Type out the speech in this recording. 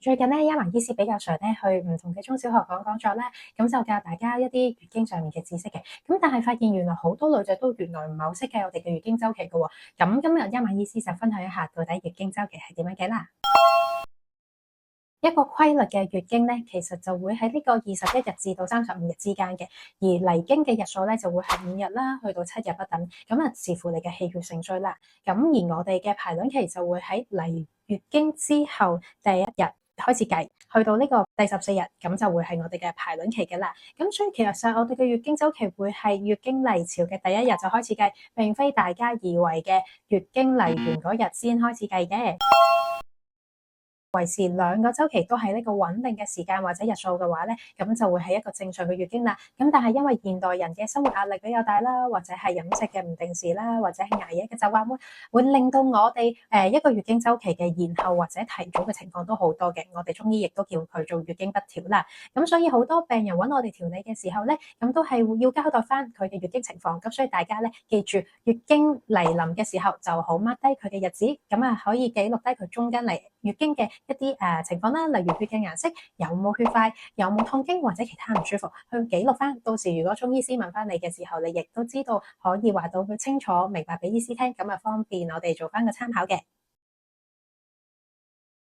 最近咧，一文醫師比較常咧去唔同嘅中小學講講座啦，咁就教大家一啲月經上面嘅知識嘅。咁但係發現原來好多女仔都原來唔係好識計我哋嘅月經週期嘅喎。咁今日一文醫師就分享一下到底月經週期係點樣嘅啦。一個規律嘅月經咧，其實就會喺呢個21日至到35日之間嘅，而嚟經嘅日數咧就會係5日啦，去到7日不等。咁啊，視乎你嘅氣血盛衰啦。咁而我哋嘅排卵期就會喺嚟月經之後第1日開始計，去到呢個第14日，咁就會係我哋嘅排卵期嘅啦。咁所以其實上我哋嘅月經週期會係月經嚟潮嘅第1日就開始計，並非大家以為嘅月經嚟完嗰日先開始計嘅。維持2個週期都係呢個穩定嘅時間或者日數嘅話咧，咁就會係一個正常嘅月經啦。咁但係因為現代人嘅生活壓力比較大啦，或者係飲食嘅唔定時啦，或者係捱夜嘅習慣會令到我哋一個月經週期嘅延後或者提早嘅情況都好多嘅。我哋中醫亦都叫佢做月經不調啦。咁所以好多病人揾我哋調理嘅時候咧，咁都係要交代翻佢嘅月經情況。咁所以大家咧記住，月經嚟臨嘅時候就好 mark 低佢嘅日子，咁啊可以記錄低佢中間嚟月經嘅一啲情況啦，例如血嘅顏色，有冇血塊，有冇痛經或者其他唔舒服，去記錄翻。到時如果中醫師問翻你嘅時候，你亦都知道可以話到佢清楚明白俾醫師聽，咁啊方便我哋做翻個參考嘅。